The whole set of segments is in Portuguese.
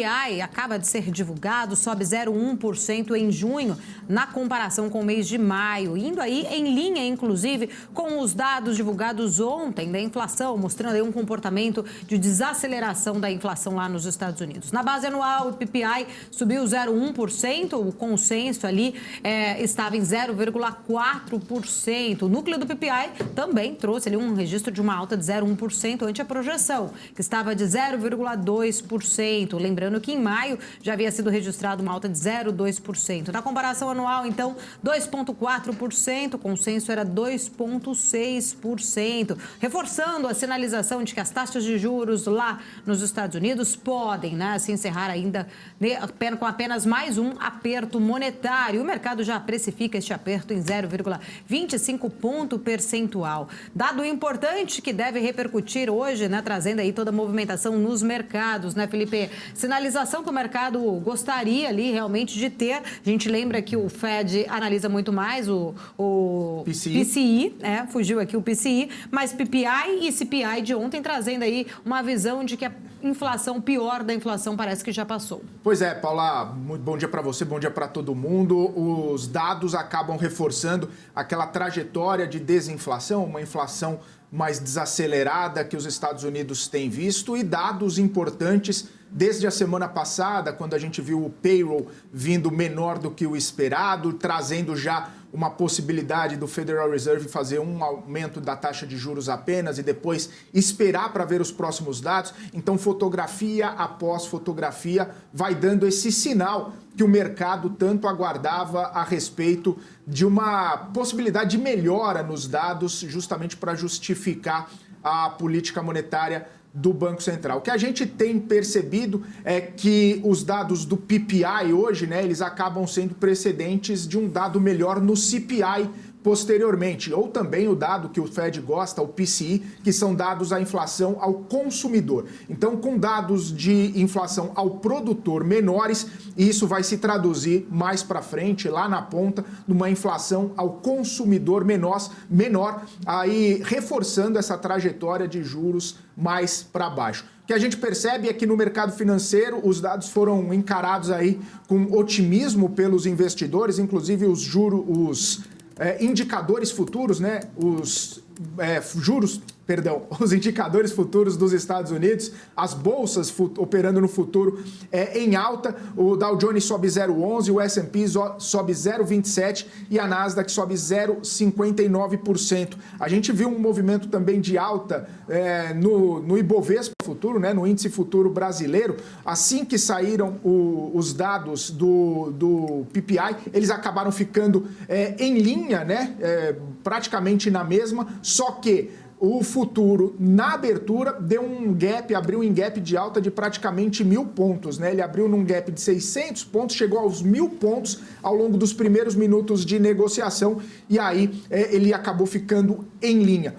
CPI acaba de ser divulgado, sobe 0,1% em junho, na comparação com o mês de maio, indo aí em linha, inclusive, com os dados divulgados ontem da inflação, mostrando aí um comportamento de desaceleração da inflação lá nos Estados Unidos. Na base anual, o PPI subiu 0,1%, o consenso ali estava em 0,4%. O núcleo do PPI também trouxe ali um registro de uma alta de 0,1% ante a projeção, que estava de 0,2%. Lembrando que em maio já havia sido registrado uma alta de 0,2%. Na comparação anual, então, 2,4%, o consenso era 2,6%, reforçando a sinalização de que as taxas de juros lá nos Estados Unidos podem, se encerrar ainda com apenas mais um aperto monetário. O mercado já precifica este aperto em 0,25 ponto percentual. Dado importante que deve repercutir hoje, trazendo aí toda a movimentação nos mercados, Felipe? Sinalização que o mercado gostaria ali realmente de ter. A gente lembra que o Fed analisa muito mais o PCI, fugiu aqui o PCI, mas PPI e CPI de ontem trazendo aí uma visão de que a inflação, pior da inflação, parece que já passou. Pois é, Paula, muito bom dia para você, bom dia para todo mundo. Os dados acabam reforçando aquela trajetória de desinflação, uma inflação mais desacelerada que os Estados Unidos têm visto, e dados importantes desde a semana passada, quando a gente viu o payroll vindo menor do que o esperado, trazendo já uma possibilidade do Federal Reserve fazer um aumento da taxa de juros apenas e depois esperar para ver os próximos dados. Então, fotografia após fotografia vai dando esse sinal que o mercado tanto aguardava a respeito de uma possibilidade de melhora nos dados, justamente para justificar a política monetária do Banco Central. O que a gente tem percebido é que os dados do PPI hoje, eles acabam sendo precedentes de um dado melhor no CPI posteriormente, ou também o dado que o Fed gosta, o PCI, que são dados à inflação ao consumidor. Então, com dados de inflação ao produtor menores, isso vai se traduzir mais para frente, lá na ponta, numa inflação ao consumidor menor, aí reforçando essa trajetória de juros mais para baixo. O que a gente percebe é que no mercado financeiro os dados foram encarados aí com otimismo pelos investidores, inclusive os indicadores futuros, os indicadores futuros dos Estados Unidos, as bolsas operando no futuro em alta. O Dow Jones sobe 0,11%, o S&P sobe 0,27% e a Nasdaq sobe 0,59%. A gente viu um movimento também de alta no Ibovespa futuro, no índice futuro brasileiro. Assim que saíram os dados do PPI, eles acabaram ficando em linha, praticamente na mesma, só que o futuro, na abertura, abriu um gap de alta de praticamente 1.000 pontos. Ele abriu num gap de 600 pontos, chegou aos 1.000 pontos ao longo dos primeiros minutos de negociação e aí ele acabou ficando em linha.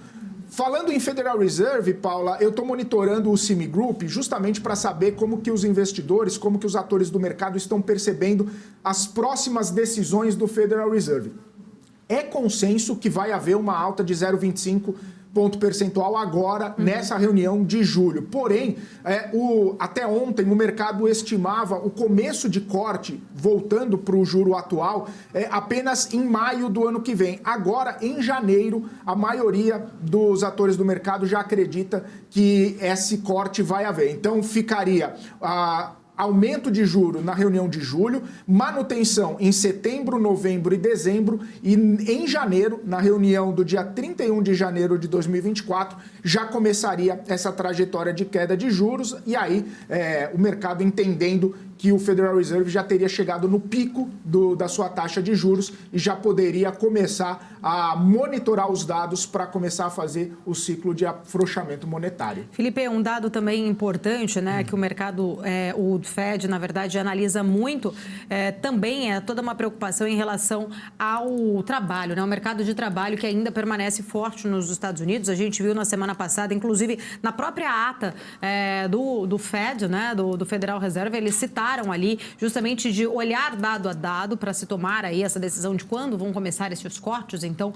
Falando em Federal Reserve, Paula, eu estou monitorando o CME Group justamente para saber como que os investidores, como que os atores do mercado estão percebendo as próximas decisões do Federal Reserve. É consenso que vai haver uma alta de 0,25 ponto percentual agora, nessa reunião de julho. Porém, até ontem o mercado estimava o começo de corte, voltando para o juro atual, apenas em maio do ano que vem. Agora, em janeiro, a maioria dos atores do mercado já acredita que esse corte vai haver. Então, ficaria aumento de juro na reunião de julho, manutenção em setembro, novembro e dezembro, e em janeiro, na reunião do dia 31 de janeiro de 2024, já começaria essa trajetória de queda de juros, e aí o mercado entendendo que o Federal Reserve já teria chegado no pico da sua taxa de juros e já poderia começar a monitorar os dados para começar a fazer o ciclo de afrouxamento monetário. Felipe, um dado também importante, que o mercado, o Fed, na verdade, analisa muito, também toda uma preocupação em relação ao trabalho, o mercado de trabalho que ainda permanece forte nos Estados Unidos. A gente viu na semana passada, inclusive na própria ata do Fed, do Federal Reserve, eles citaram acabaram ali justamente de olhar dado a dado para se tomar aí essa decisão de quando vão começar esses cortes, então,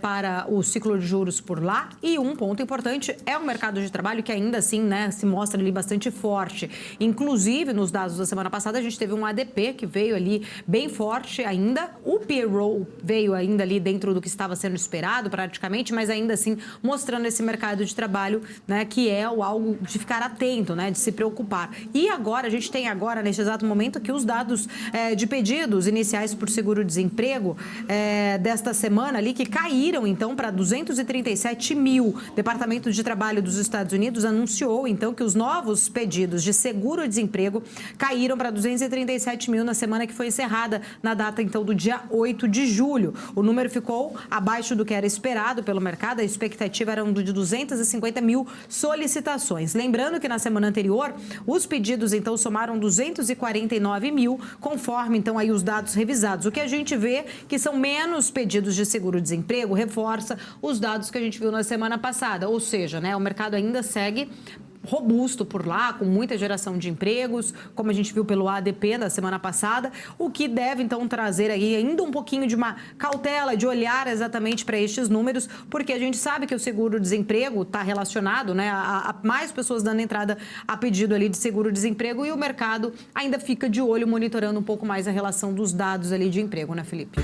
para o ciclo de juros por lá. E um ponto importante é o mercado de trabalho, que ainda assim, né, se mostra ali bastante forte. Inclusive, nos dados da semana passada, a gente teve um ADP que veio ali bem forte ainda. O payroll veio ainda ali dentro do que estava sendo esperado, praticamente, mas ainda assim mostrando esse mercado de trabalho, né, que é algo de ficar atento, né, de se preocupar. E agora, a gente tem agora, neste exato momento, que os dados de pedidos iniciais por seguro-desemprego desta semana ali, que caíram, então, para 237 mil. O Departamento de Trabalho dos Estados Unidos anunciou, então, que os novos pedidos de seguro-desemprego caíram para 237 mil na semana que foi encerrada, na data, então, do dia 8 de julho. O número ficou abaixo do que era esperado pelo mercado, a expectativa era de 250 mil solicitações. Lembrando que na semana anterior, os pedidos, então, somaram 249 mil, conforme, então, aí os dados revisados. O que a gente vê que são menos pedidos de seguro-desemprego reforça os dados que a gente viu na semana passada, ou seja, né, o mercado ainda segue robusto por lá, com muita geração de empregos, como a gente viu pelo ADP da semana passada, o que deve, então, trazer aí ainda um pouquinho de uma cautela, de olhar exatamente para estes números, porque a gente sabe que o seguro-desemprego está relacionado, né, a mais pessoas dando entrada a pedido ali de seguro-desemprego, e o mercado ainda fica de olho, monitorando um pouco mais a relação dos dados ali de emprego, né, Felipe?